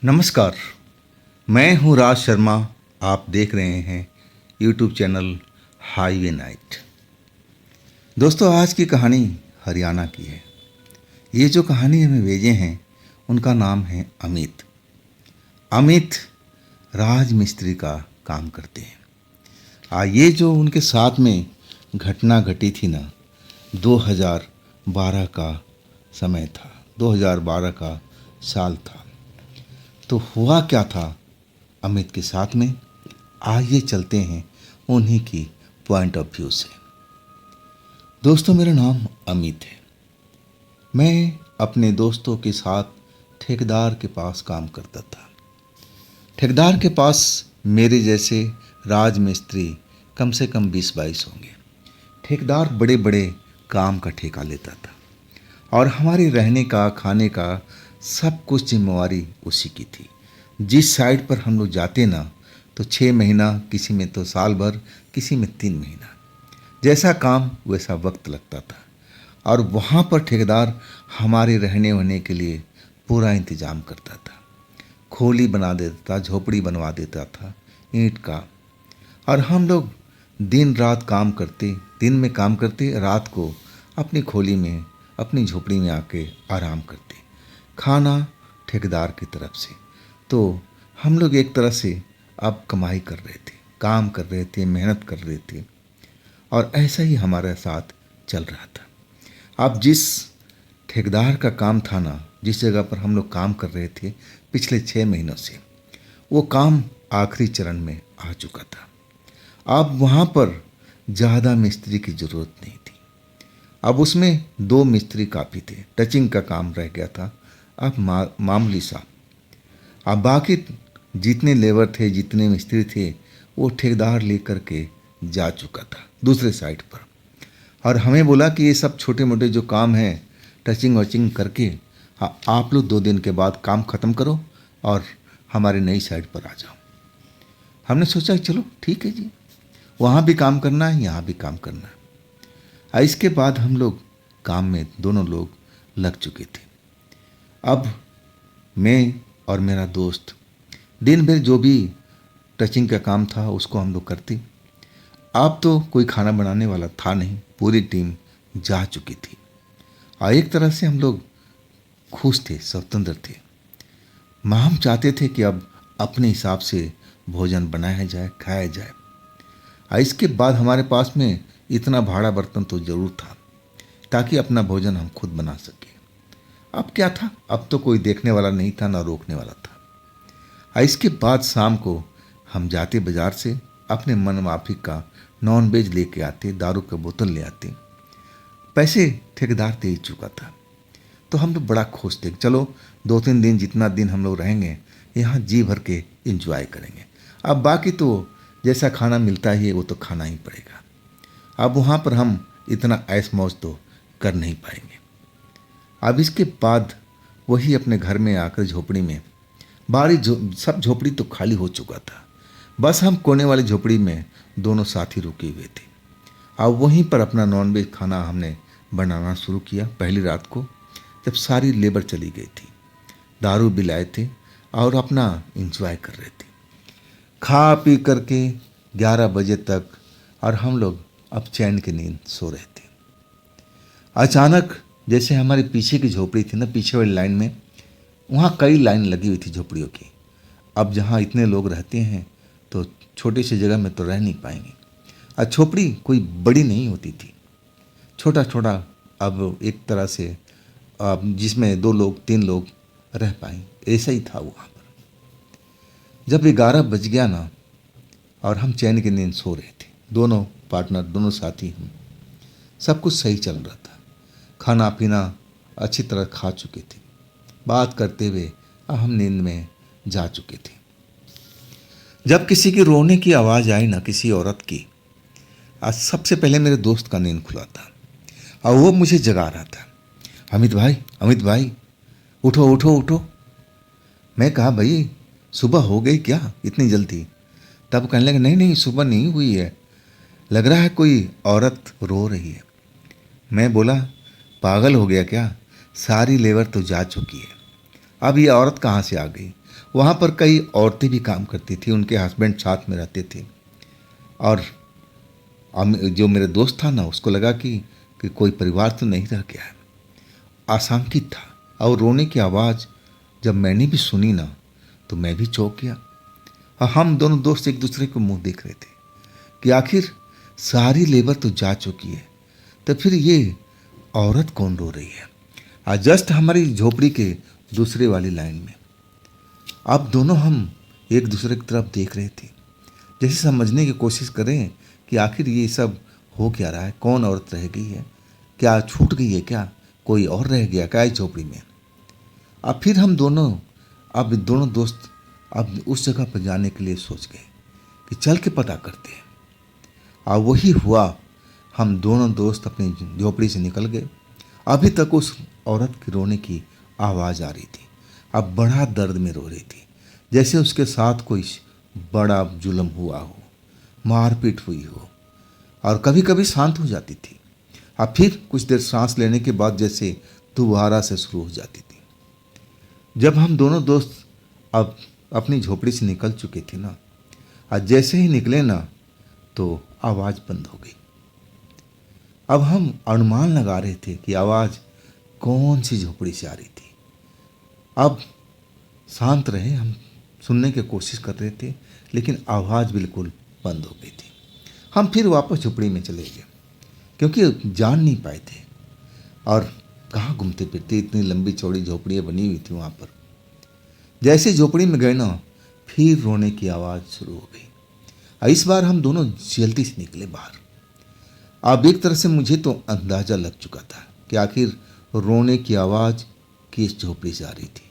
नमस्कार। मैं हूं राज शर्मा। आप देख रहे हैं यूट्यूब चैनल हाईवे नाइट। दोस्तों, आज की कहानी हरियाणा की है। ये जो कहानी हमें भेजे हैं उनका नाम है अमित। अमित राज मिस्त्री का काम करते हैं। ये जो उनके साथ में घटना घटी थी ना, 2012 का समय था, 2012 का साल था। तो हुआ क्या था अमित के साथ में, आइए चलते हैं उन्हीं की पॉइंट ऑफ व्यू से। दोस्तों, मेरा नाम अमित है। मैं अपने दोस्तों के साथ ठेकेदार के पास काम करता था। ठेकेदार के पास मेरे जैसे राज मिस्त्री कम से कम 20-22 होंगे। ठेकेदार बड़े बड़े काम का ठेका लेता था और हमारे रहने का, खाने का सब कुछ जिम्मेवारी उसी की थी। जिस साइड पर हम लोग जाते ना, तो 6 महीना, किसी में तो साल भर, किसी में 3 महीना, जैसा काम वैसा वक्त लगता था। और वहाँ पर ठेकेदार हमारे रहने वहने के लिए पूरा इंतज़ाम करता था। खोली बना देता था, झोपड़ी बनवा देता था ईंट का। और हम लोग दिन रात काम करते, दिन में काम करते, रात को अपनी खोली में, अपनी झोपड़ी में आके आराम करते। खाना ठेकेदार की तरफ से। तो हम लोग एक तरह से अब कमाई कर रहे थे, काम कर रहे थे, मेहनत कर रहे थे, और ऐसा ही हमारे साथ चल रहा था। अब जिस ठेकेदार का काम था ना, जिस जगह पर हम लोग काम कर रहे थे पिछले 6 महीनों से, वो काम आखिरी चरण में आ चुका था। अब वहाँ पर ज़्यादा मिस्त्री की ज़रूरत नहीं थी। अब उसमें 2 मिस्त्री काफ़ी थे। टचिंग का काम रह गया था अब मामूली सा। अब बाकी जितने लेबर थे, जितने मिस्त्री थे, वो ठेकेदार लेकर के जा चुका था दूसरे साइड पर। और हमें बोला कि ये सब छोटे मोटे जो काम हैं, टचिंग वचिंग करके आप लोग 2 दिन के बाद काम ख़त्म करो और हमारे नई साइड पर आ जाओ। हमने सोचा चलो ठीक है जी, वहाँ भी काम करना है, यहाँ भी काम करना है। इसके बाद हम लोग काम में दोनों लोग लग चुके थे। अब मैं और मेरा दोस्त दिन भर जो भी टचिंग का काम था उसको हम लोग करते। अब तो कोई खाना बनाने वाला था नहीं, पूरी टीम जा चुकी थी। और एक तरह से हम लोग खुश थे, स्वतंत्र थे। हम चाहते थे कि अब अपने हिसाब से भोजन बनाया जाए, खाया जाए। और इसके बाद हमारे पास में इतना भाड़ा बर्तन तो ज़रूर था ताकि अपना भोजन हम खुद बना सकें। अब क्या था, अब तो कोई देखने वाला नहीं था, ना रोकने वाला था। इसके बाद शाम को हम जाते बाज़ार से अपने मन माफिक का नॉन वेज लेके आते, दारू का बोतल ले आते। पैसे ठेकेदार दे ही चुका था। तो हम लोग बड़ा खुश थे, चलो 2-3 दिन, जितना दिन हम लोग रहेंगे यहाँ जी भर के एंजॉय करेंगे। अब बाकी तो जैसा खाना मिलता ही है वो तो खाना ही पड़ेगा। अब वहाँ पर हम इतना ऐश मौज तो कर नहीं पाएंगे। अब इसके बाद वही अपने घर में आकर झोपड़ी में, सब झोपड़ी तो खाली हो चुका था। बस हम कोने वाली झोपड़ी में दोनों साथी रुके हुए थे। अब वहीं पर अपना नॉनवेज खाना हमने बनाना शुरू किया। पहली रात को जब सारी लेबर चली गई थी, दारू भी लाए थे और अपना एंजॉय कर रहे थे, खा पी करके 11 बजे तक। और हम लोग अब चैन की नींद सो रहे थे। अचानक जैसे हमारे पीछे की झोपड़ी थी ना, पीछे वाली लाइन में, वहाँ कई लाइन लगी हुई थी झोपड़ियों की। अब जहाँ इतने लोग रहते हैं तो छोटी सी जगह में तो रह नहीं पाएंगे। और झोपड़ी कोई बड़ी नहीं होती थी, छोटा छोटा। अब एक तरह से अब जिसमें 2 लोग 3 लोग रह पाएँ, ऐसा ही था वहाँ पर। जब 11 बज गया ना और हम चैन की नींद सो रहे थे, दोनों पार्टनर, दोनों साथी, हम सब कुछ सही चल रहा था। खाना पीना अच्छी तरह खा चुके थे, बात करते हुए हम नींद में जा चुके थे। जब किसी की रोने की आवाज़ आई ना, किसी औरत की, आज सबसे पहले मेरे दोस्त का नींद खुला था और वो मुझे जगा रहा था। अमित भाई, अमित भाई, उठो उठो उठो। मैं कहा भाई सुबह हो गई क्या इतनी जल्दी? तब कहने लगे नहीं नहीं, सुबह नहीं हुई है, लग रहा है कोई औरत रो रही है। मैं बोला पागल हो गया क्या, सारी लेबर तो जा चुकी है, अब ये औरत कहाँ से आ गई? वहाँ पर कई औरतें भी काम करती थी, उनके हस्बैंड साथ में रहते थे। और जो मेरा दोस्त था ना, उसको लगा कि कोई परिवार तो नहीं रह गया है, आशंकित था। और रोने की आवाज़ जब मैंने भी सुनी ना, तो मैं भी चौंक गया। और हम दोनों दोस्त एक दूसरे को मुंह देख रहे थे कि आखिर सारी लेबर तो जा चुकी है, तो फिर ये औरत कौन रो रही है। आज जस्ट हमारी झोपड़ी के दूसरे वाली लाइन में अब दोनों हम एक दूसरे की तरफ देख रहे थे, जैसे समझने की कोशिश करें कि आखिर ये सब हो क्या रहा है, कौन औरत रह गई है, क्या छूट गई है, क्या कोई और रह गया क्या इस झोपड़ी में। अब फिर हम दोनों दोस्त अब उस जगह पर जाने के लिए सोच गए कि चल के पता करते हैं। और वही हुआ, हम दोनों दोस्त अपनी झोपड़ी से निकल गए। अभी तक उस औरत की रोने की आवाज़ आ रही थी, अब बड़ा दर्द में रो रही थी, जैसे उसके साथ कोई बड़ा जुल्म हुआ हो, मारपीट हुई हो। और कभी कभी शांत हो जाती थी, अब फिर कुछ देर सांस लेने के बाद जैसे दोबारा से शुरू हो जाती थी। जब हम दोनों दोस्त अब अपनी झोपड़ी से निकल चुके थे ना, आज जैसे ही निकले ना, तो आवाज़ बंद हो गई। अब हम अनुमान लगा रहे थे कि आवाज़ कौन सी झोपड़ी से आ रही थी। अब शांत रहे, हम सुनने की कोशिश कर रहे थे, लेकिन आवाज़ बिल्कुल बंद हो गई थी। हम फिर वापस झोपड़ी में चले गए, क्योंकि जान नहीं पाए थे और कहाँ घूमते फिरते, इतनी लंबी चौड़ी झोपड़ियाँ बनी हुई थी वहाँ पर। जैसे झोपड़ी में गए ना, फिर रोने की आवाज़ शुरू हो गई। इस बार हम दोनों जल्दी से निकले बाहर। अब एक तरह से मुझे तो अंदाज़ा लग चुका था कि आखिर रोने की आवाज़ किस झोपड़ी से आ रही थी।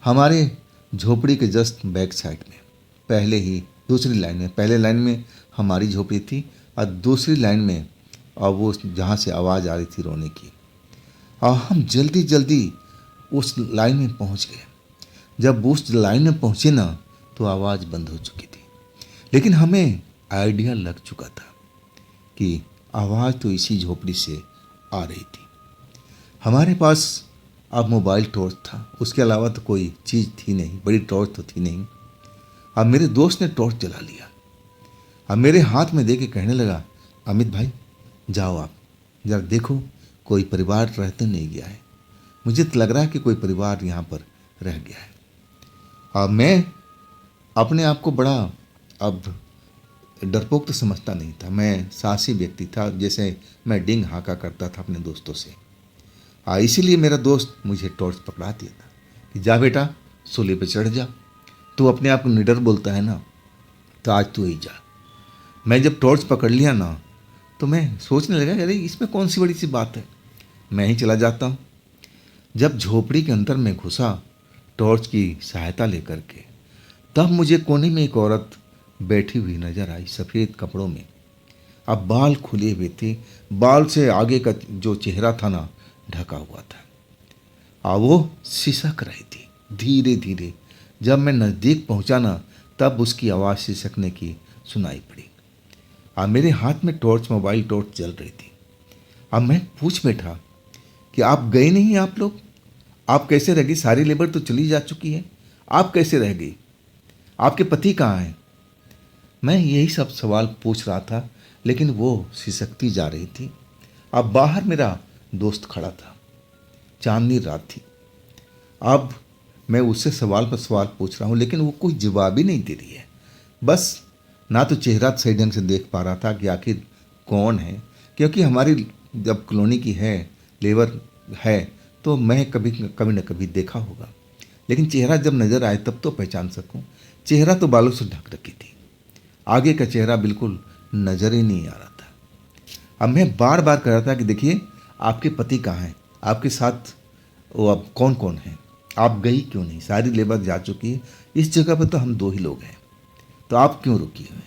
हमारे झोपड़ी के जस्ट बैक साइड में, पहले ही दूसरी लाइन में, पहले लाइन में हमारी झोपड़ी थी और दूसरी लाइन में और वो जहाँ से आवाज़ आ रही थी रोने की। और हम जल्दी जल्दी उस लाइन में पहुँच गए। जब उस लाइन में पहुँचे ना, तो आवाज़ बंद हो चुकी थी, लेकिन हमें आइडिया लग चुका था कि आवाज़ तो इसी झोपड़ी से आ रही थी। हमारे पास अब मोबाइल टॉर्च था, उसके अलावा तो कोई चीज़ थी नहीं, बड़ी टॉर्च तो थी नहीं। अब मेरे दोस्त ने टॉर्च जला लिया, अब मेरे हाथ में दे के कहने लगा, अमित भाई जाओ आप जरा देखो, कोई परिवार रहते नहीं गया है, मुझे तो लग रहा है कि कोई परिवार यहाँ पर रह गया है। अब मैं अपने आप को बड़ा अब डरपोक तो समझता नहीं था, मैं साहसी व्यक्ति था, जैसे मैं डिंग हाका करता था अपने दोस्तों से। इसीलिए मेरा दोस्त मुझे टॉर्च पकड़ा दिया था कि जा बेटा सूली पे चढ़ जा, तू अपने आप को निडर बोलता है ना, तो आज तू ही जा। मैं जब टॉर्च पकड़ लिया ना, तो मैं सोचने लगा अरे इसमें कौन सी बड़ी सी बात है, मैं ही चला जाता हूँ। जब झोपड़ी के अंदर में घुसा टॉर्च की सहायता लेकर के, तब मुझे कोने में एक औरत बैठी हुई नजर आई, सफ़ेद कपड़ों में। अब बाल खुले हुए थे, बाल से आगे का जो चेहरा था ना ढका हुआ था। वो सिसक रही थी धीरे धीरे। जब मैं नज़दीक पहुंचा ना, तब उसकी आवाज़ सिसकने की सुनाई पड़ी। मेरे हाथ में टॉर्च, मोबाइल टॉर्च जल रही थी। अब मैं पूछ बैठा कि आप गए नहीं, आप लोग, आप कैसे रह गई, सारी लेबर तो चली जा चुकी है, आप कैसे रह गई, आपके पति कहाँ हैं। मैं यही सब सवाल पूछ रहा था, लेकिन वो सिसकती जा रही थी। अब बाहर मेरा दोस्त खड़ा था, चांदनी रात थी। अब मैं उससे सवाल पर सवाल पूछ रहा हूँ, लेकिन वो कोई जवाब ही नहीं दे रही है। बस ना तो चेहरा सही ढंग से देख पा रहा था कि आखिर कौन है, क्योंकि हमारी जब कॉलोनी की है, लेबर है, तो मैं कभी न कभी देखा होगा, लेकिन चेहरा जब नज़र आए तब तो पहचान सकूं। चेहरा तो बालों से ढक रखी थी, आगे का चेहरा बिल्कुल नज़र ही नहीं आ रहा था। अब मैं बार बार कह रहा था कि देखिए आपके पति कहाँ हैं, आपके साथ वो अब कौन कौन है, आप गई क्यों नहीं, सारी लेबर जा चुकी है, इस जगह पर तो हम दो ही लोग हैं, तो आप क्यों रुकी हुए,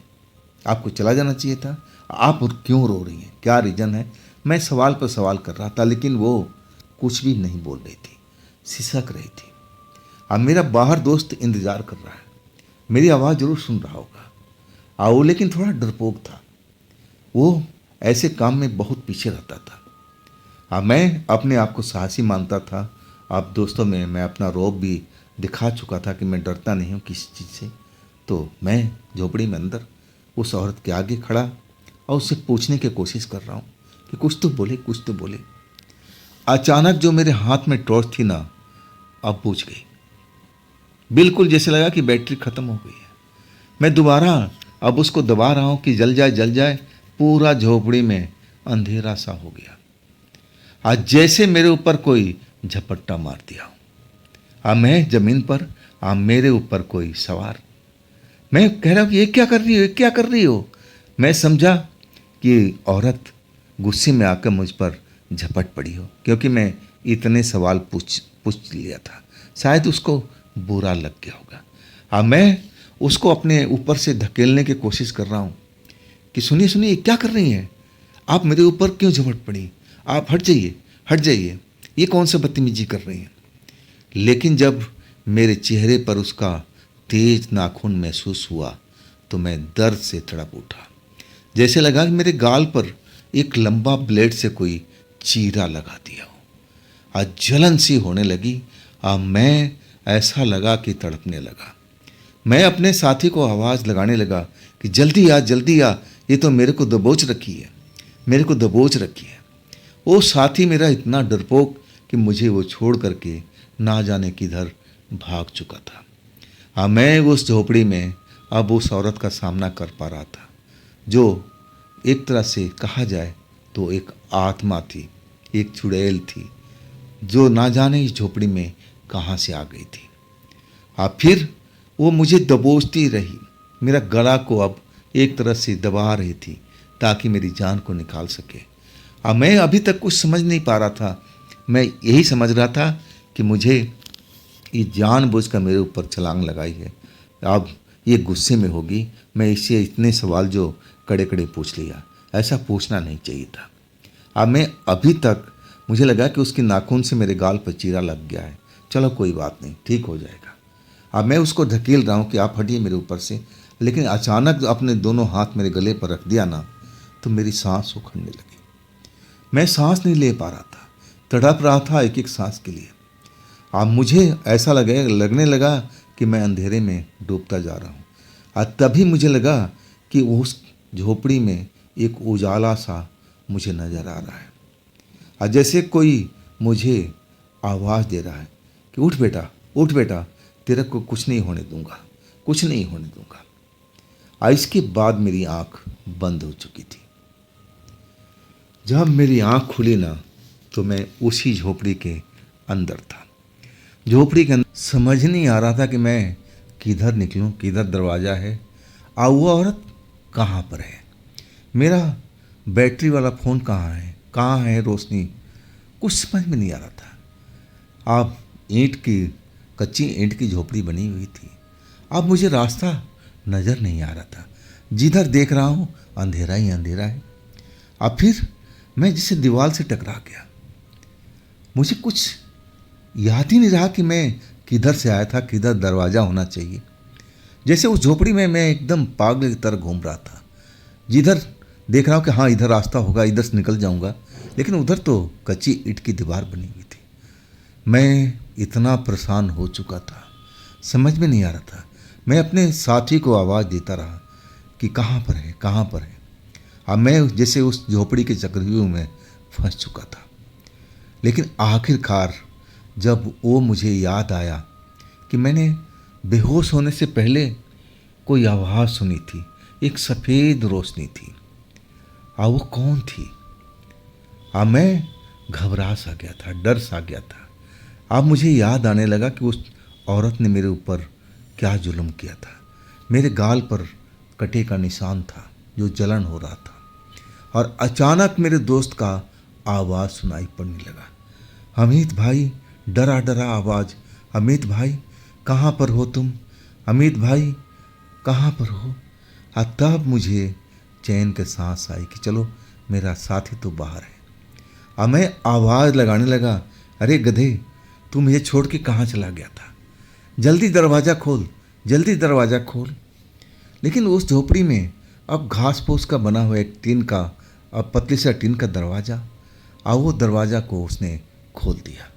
आपको चला जाना चाहिए था, आप क्यों रो रही हैं, क्या रीज़न है। मैं सवाल पर सवाल कर रहा था, लेकिन वो कुछ भी नहीं बोल रही थी, सिसक रही थी। अब मेरा बाहर दोस्त इंतज़ार कर रहा है, मेरी आवाज़ ज़रूर सुन रहा होगा। वो लेकिन थोड़ा डरपोक था, वो ऐसे काम में बहुत पीछे रहता था। मैं अपने आप को साहसी मानता था। अब दोस्तों में मैं अपना रौब भी दिखा चुका था कि मैं डरता नहीं हूँ किसी चीज़ से। तो मैं झोपड़ी में अंदर उस औरत के आगे खड़ा और उससे पूछने की कोशिश कर रहा हूँ कि कुछ तो बोले, कुछ तो बोले। अचानक जो मेरे हाथ में टॉर्च थी ना, अब बुझ गई। बिल्कुल जैसे लगा कि बैटरी ख़त्म हो गई है। मैं दोबारा अब उसको दबा रहा हूँ कि जल जाए, जल जाए। पूरा झोपड़ी में अंधेरा सा हो गया। आज जैसे मेरे ऊपर कोई झपट्टा मार दिया। अब मैं जमीन पर, अब मेरे ऊपर कोई सवार। मैं कह रहा हूँ कि ये क्या कर रही हो, ये क्या कर रही हो। मैं समझा कि औरत गुस्से में आकर मुझ पर झपट पड़ी हो, क्योंकि मैं इतने सवाल पूछ लिया था। शायद उसको बुरा लग गया होगा। अब मैं उसको अपने ऊपर से धकेलने की कोशिश कर रहा हूँ कि सुनिए सुनिए, क्या कर रही हैं आप, मेरे ऊपर क्यों झपट पड़ी, आप हट जाइए, हट जाइए, ये कौन सा बदतमीजी कर रही हैं। लेकिन जब मेरे चेहरे पर उसका तेज नाखून महसूस हुआ तो मैं दर्द से तड़प उठा। जैसे लगा कि मेरे गाल पर एक लंबा ब्लेड से कोई चीरा लगा दिया हो। आज जलन सी होने लगी। अब मैं ऐसा लगा कि तड़पने लगा। मैं अपने साथी को आवाज़ लगाने लगा कि जल्दी आ, जल्दी आ, ये तो मेरे को दबोच रखी है, मेरे को दबोच रखी है। वो साथी मेरा इतना डरपोक कि मुझे वो छोड़ करके ना जाने किधर भाग चुका था। हाँ, मैं उस झोपड़ी में अब उस औरत का सामना कर पा रहा था, जो एक तरह से कहा जाए तो एक आत्मा थी, एक चुड़ैल थी, जो ना जाने इस झोपड़ी में कहाँ से आ गई थी। हाँ, फिर वो मुझे दबोचती रही, मेरा गला को अब एक तरह से दबा रही थी ताकि मेरी जान को निकाल सके। अब मैं अभी तक कुछ समझ नहीं पा रहा था। मैं यही समझ रहा था कि मुझे ये जानबूझकर मेरे ऊपर छलांग लगाई है, अब ये गुस्से में होगी। मैं इससे इतने सवाल जो कड़े कड़े पूछ लिया, ऐसा पूछना नहीं चाहिए था। अब मैं अभी तक मुझे लगा कि उसके नाखून से मेरे गाल पर चीरा लग गया है। चलो कोई बात नहीं, ठीक हो जाएगा। अब मैं उसको धकेल रहा हूँ कि आप हटिए मेरे ऊपर से। लेकिन अचानक अपने दोनों हाथ मेरे गले पर रख दिया ना, तो मेरी सांस उखड़ने लगी। मैं सांस नहीं ले पा रहा था, तड़प रहा था एक एक सांस के लिए। अब मुझे ऐसा लगने लगा कि मैं अंधेरे में डूबता जा रहा हूँ। और तभी मुझे लगा कि उस झोपड़ी में एक उजाला सा मुझे नज़र आ रहा है, और जैसे कोई मुझे आवाज़ दे रहा है कि उठ बेटा, उठ बेटा, तेरे को कुछ नहीं होने दूंगा, कुछ नहीं होने दूंगा। और इसके बाद मेरी आँख बंद हो चुकी थी। जब मेरी आँख खुली ना, तो मैं उसी झोपड़ी के अंदर था। झोपड़ी के अंदर समझ नहीं आ रहा था कि मैं किधर निकलूं, किधर दरवाज़ा है, और वो औरत कहाँ पर है, मेरा बैटरी वाला फ़ोन कहाँ है रोशनी, कुछ समझ में नहीं आ रहा था। अब कच्ची ईंट की झोपड़ी बनी हुई थी। अब मुझे रास्ता नज़र नहीं आ रहा था, जिधर देख रहा हूँ अंधेरा ही अंधेरा है। अब फिर मैं जिसे दीवार से टकरा गया। मुझे कुछ याद ही नहीं रहा कि मैं किधर से आया था, किधर दरवाज़ा होना चाहिए। जैसे उस झोपड़ी में मैं एकदम पागल की तरह घूम रहा था, जिधर देख रहा हूँ कि हाँ इधर रास्ता होगा, इधर से निकल जाऊँगा, लेकिन उधर तो कच्ची ईंट की दीवार बनी हुई थी। मैं इतना परेशान हो चुका था, समझ में नहीं आ रहा था। मैं अपने साथी को आवाज़ देता रहा कि कहाँ पर है, कहाँ पर है। अब मैं जैसे उस झोपड़ी के चक्रव्यूह में फंस चुका था। लेकिन आखिरकार जब वो मुझे याद आया कि मैंने बेहोश होने से पहले कोई आवाज़ सुनी थी, एक सफ़ेद रोशनी थी। अब वो कौन थी? अब मैं घबरा सा गया था, डर सा गया था। अब मुझे याद आने लगा कि उस औरत ने मेरे ऊपर क्या जुल्म किया था। मेरे गाल पर कटे का निशान था, जो जलन हो रहा था। और अचानक मेरे दोस्त का आवाज़ सुनाई पड़ने लगा, अमित भाई, डरा डरा आवाज़, अमित भाई कहाँ पर हो तुम, अमित भाई कहाँ पर हो। तब मुझे चैन के सांस आई कि चलो मेरा साथी तो बाहर है। अब मैं आवाज़ लगाने लगा, अरे गधे, तू मुझे छोड़ के कहाँ चला गया था, जल्दी दरवाज़ा खोल, जल्दी दरवाज़ा खोल। लेकिन उस झोपड़ी में अब घास फूस का बना हुआ एक टीन का, अब पतली सा टीन का दरवाज़ा, और वो दरवाज़ा को उसने खोल दिया।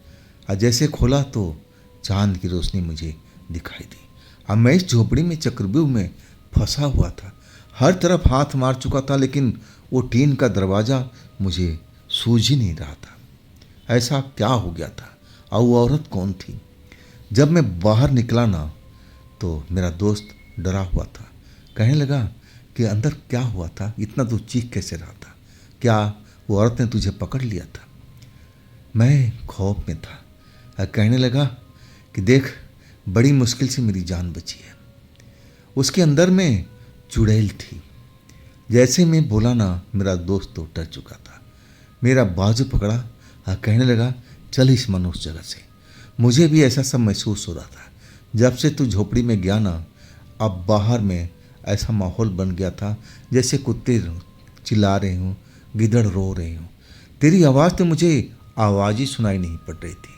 और जैसे खोला तो चांद की रोशनी मुझे दिखाई दी। अब मैं इस झोपड़ी में चक्रव्यूह में फंसा हुआ था। हर तरफ हाथ मार चुका था, लेकिन वो टीन का दरवाज़ा मुझे सूझ ही नहीं रहा था। ऐसा क्या हो गया था और वो औरत कौन थी? जब मैं बाहर निकला ना, तो मेरा दोस्त डरा हुआ था। कहने लगा कि अंदर क्या हुआ था, इतना तू चीख कैसे रहा था? क्या वो औरत ने तुझे पकड़ लिया था? मैं खौफ में था और कहने लगा कि देख, बड़ी मुश्किल से मेरी जान बची है। उसके अंदर में चुड़ैल थी। जैसे मैं बोला ना, मेरा दोस्त तो डर चुका था। मेरा बाजू पकड़ा और कहने लगा, चल इस मनुष्य जगत से। मुझे भी ऐसा सब महसूस हो रहा था। जब से तू झोपड़ी में गया ना, अब बाहर में ऐसा माहौल बन गया था जैसे कुत्ते चिल्ला रहे हों, गिदड़ रो रहे हों। तेरी आवाज़ तो मुझे आवाज़ ही सुनाई नहीं पड़ रही थी।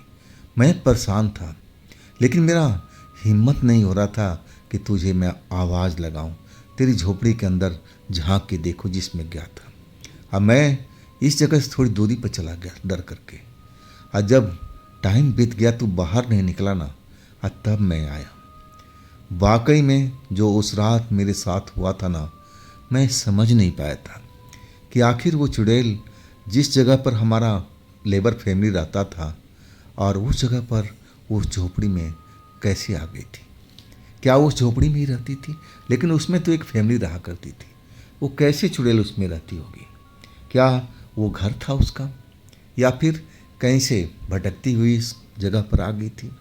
मैं परेशान था, लेकिन मेरा हिम्मत नहीं हो रहा था कि तुझे मैं आवाज़ लगाऊं, तेरी झोपड़ी के अंदर झांक के देखो जिसमें गया था। अब मैं इस जगह से थोड़ी दूरी पर चला गया डर करके। और जब टाइम बीत गया, तू बाहर नहीं निकला ना, और तब मैं आया। वाकई में जो उस रात मेरे साथ हुआ था ना, मैं समझ नहीं पाया था कि आखिर वो चुड़ैल जिस जगह पर हमारा लेबर फैमिली रहता था और उस जगह पर उस झोपड़ी में कैसे आ गई थी। क्या वो उस झोपड़ी में ही रहती थी? लेकिन उसमें तो एक फैमिली रहा करती थी। वो कैसे चुड़ैल उसमें रहती होगी? क्या वो घर था उसका, या फिर कहीं से भटकती हुई इस जगह पर आ गई थी?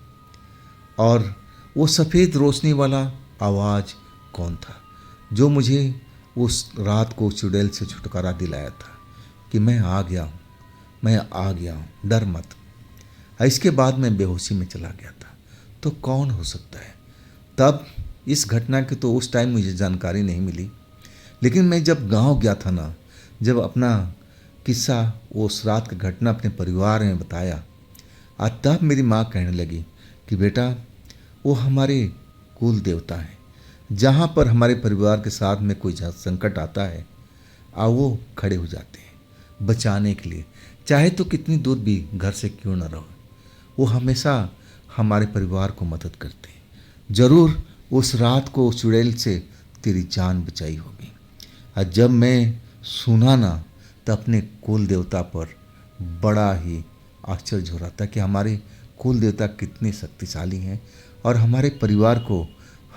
और वो सफ़ेद रोशनी वाला आवाज़ कौन था जो मुझे उस रात को चुड़ैल से छुटकारा दिलाया था कि मैं आ गया हूँ, मैं आ गया हूँ, डर मत। इसके बाद मैं बेहोशी में चला गया था। तो कौन हो सकता है? तब इस घटना की तो उस टाइम मुझे जानकारी नहीं मिली, लेकिन मैं जब गांव गया था ना, जब अपना किस्सा उस रात की घटना अपने परिवार में बताया, आज तब मेरी माँ कहने लगी कि बेटा, वो हमारे कुल देवता हैं। जहाँ पर हमारे परिवार के साथ में कोई संकट आता है, वो खड़े हो जाते हैं बचाने के लिए, चाहे तो कितनी दूर भी घर से क्यों ना रहो। वो हमेशा हमारे परिवार को मदद करते हैं। ज़रूर उस रात को उस चुड़ैल से तेरी जान बचाई होगी। और जब मैं सुना ना, तो अपने कुल देवता पर बड़ा ही आश्चर्य हो रहा था कि हमारे कुल देवता कितने शक्तिशाली हैं और हमारे परिवार को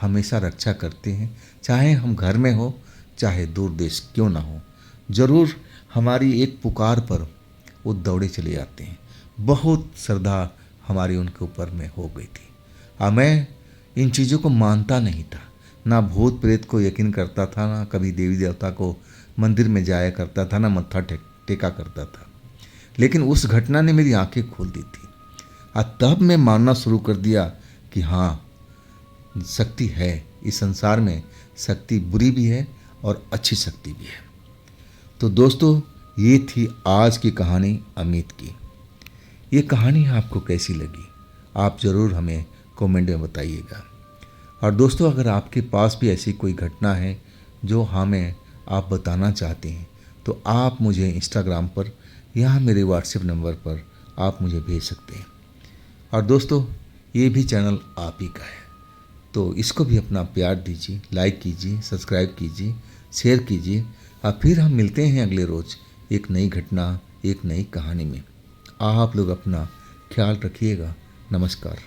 हमेशा रक्षा करते हैं, चाहे हम घर में हो, चाहे दूर देश क्यों ना हो। ज़रूर हमारी एक पुकार पर वो दौड़े चले जाते हैं। बहुत श्रद्धा हमारी उनके ऊपर में हो गई थी। मैं इन चीज़ों को मानता नहीं था, ना भूत प्रेत को यकीन करता था, ना कभी देवी देवता को मंदिर में जाया करता था, ना मत्था टेका करता था। लेकिन उस घटना ने मेरी आंखें खोल दी थी और तब मैं मानना शुरू कर दिया कि हाँ, शक्ति है इस संसार में। शक्ति बुरी भी है और अच्छी शक्ति भी है। तो दोस्तों, ये थी आज की कहानी अमित की। ये कहानी आपको कैसी लगी, आप ज़रूर हमें कमेंट में बताइएगा। और दोस्तों, अगर आपके पास भी ऐसी कोई घटना है जो हमें आप बताना चाहते हैं, तो आप मुझे इंस्टाग्राम पर या मेरे व्हाट्सएप नंबर पर आप मुझे भेज सकते हैं। और दोस्तों, ये भी चैनल आप ही का है, तो इसको भी अपना प्यार दीजिए, लाइक कीजिए, सब्सक्राइब कीजिए, शेयर कीजिए। और फिर हम मिलते हैं अगले रोज़ एक नई घटना, एक नई कहानी में। आप लोग अपना ख्याल रखिएगा। नमस्कार।